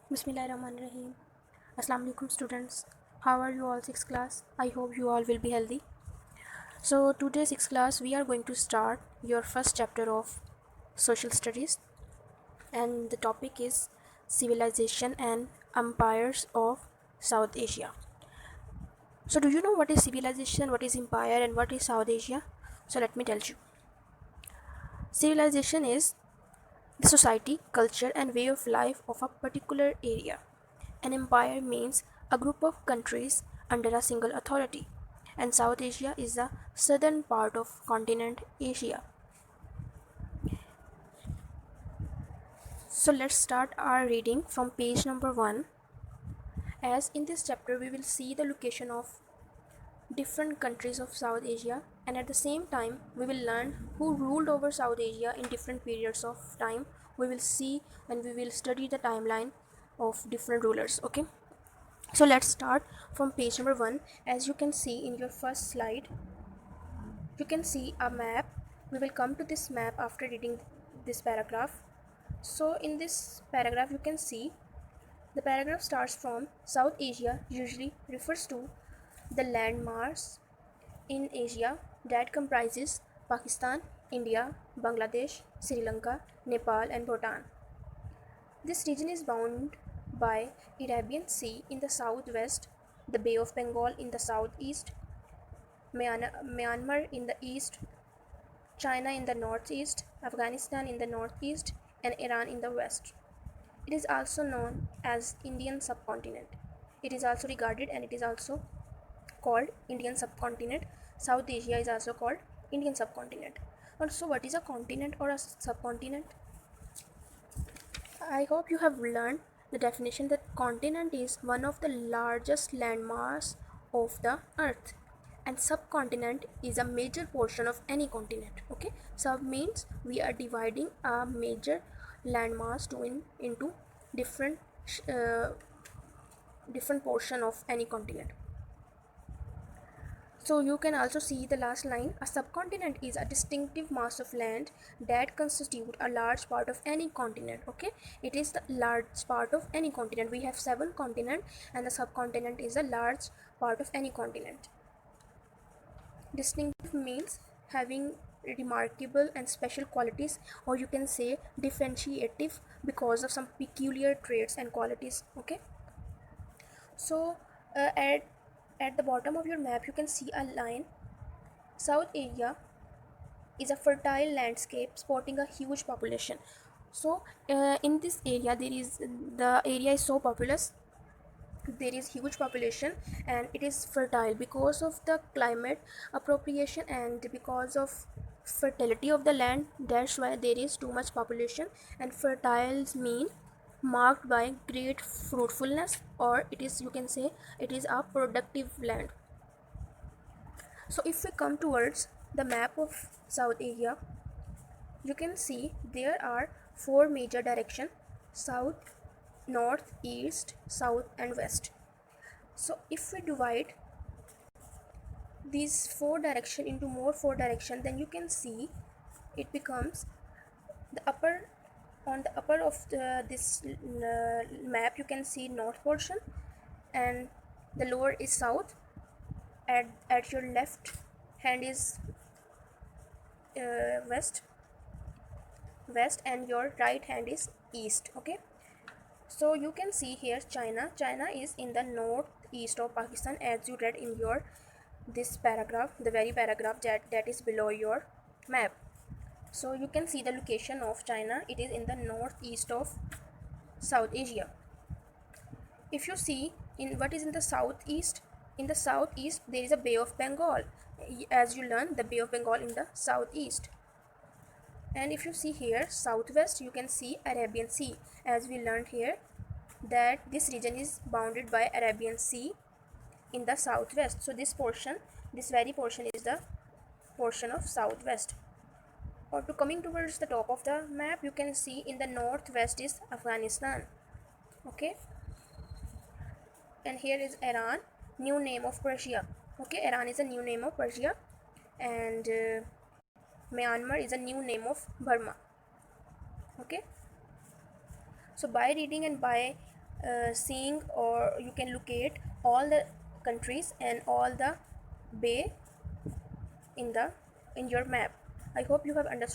Bismillahirrahmanirrahim. Assalamu alaikum students. How are you all 6th class? I hope you all will be healthy. So today 6th class we are going to start your first chapter of social studies, and the topic is civilization and empires of South Asia. So do you know what is civilization, what is empire, and what is South Asia? So let me tell you. Civilization is the society, culture, and way of life of a particular area. An empire means a group of countries under a single authority, and South Asia is the southern part of continent Asia. So let's start our reading from page number 1. As in this chapter we will see the location of different countries of South Asia, and at the same time we will learn who ruled over South Asia in different periods of time. We will see and we will study the timeline of different rulers. Okay, so let's start from page number 1. As you can see in your first slide, you can see a map. We will come to this map after reading this paragraph. So in this paragraph you can see the paragraph starts from South Asia usually refers to the landmass in Asia that comprises Pakistan, India, Bangladesh, Sri Lanka, Nepal, and Bhutan. This region is bounded by Arabian Sea in the southwest, the Bay of Bengal in the southeast, Myanmar in the east, China in the northeast, Afghanistan in the northeast, and Iran in the west. It is also known as Indian subcontinent. It is also regarded and it is also called Indian subcontinent. South Asia is also called Indian subcontinent. Also, what is a continent or a subcontinent? I hope you have learned the definition that continent is one of the largest landmass of the earth, and subcontinent is a major portion of any continent. Okay, sub means we are dividing a major landmass into different uh, different portion of any continent. So you can also see the last line. A subcontinent is a distinctive mass of land that constitute a large part of any continent. Okay, it is the large part of any continent. We have 7 continents and the subcontinent is a large part of any continent. Distinctive means having remarkable and special qualities, or you can say differentiative because of some peculiar traits and qualities. Okay, so at the bottom of your map you can see a line. South Asia is a fertile landscape sporting a huge population. So in this area the area is so populous, there is huge population, and it is fertile because of the climate appropriation and because of fertility of the land. That's why there is too much population. And fertiles mean marked by great fruitfulness, or it is, you can say, it is a productive land. So if we come towards the map of South Asia, you can see there are 4 major directions: south, north, east, south, and west. So if we divide these 4 directions into more 4 directions, then you can see it becomes the upper. On the upper of this map you can see north portion, and the lower is south. At your left hand is west and your right hand is east. Okay, so you can see here China is in the northeast of Pakistan, as you read in your this paragraph, the very paragraph that is below your map. So you can see the location of China. It is in the northeast of South Asia. If you see in what is in the southeast, there is a Bay of Bengal, as you learn the Bay of Bengal in the southeast. And if you see here southwest, you can see Arabian Sea, as we learned here that this region is bounded by Arabian Sea in the southwest. So this very portion is the portion of southwest. Or to coming towards the top of the map, you can see in the northwest is Afghanistan. Okay, and here is Iran, new name of Persia. Okay, Iran is a new name of Persia, and Myanmar is a new name of Burma. Okay, so by reading and by seeing, or you can locate all the countries and all the bay in your map. I hope you have understood.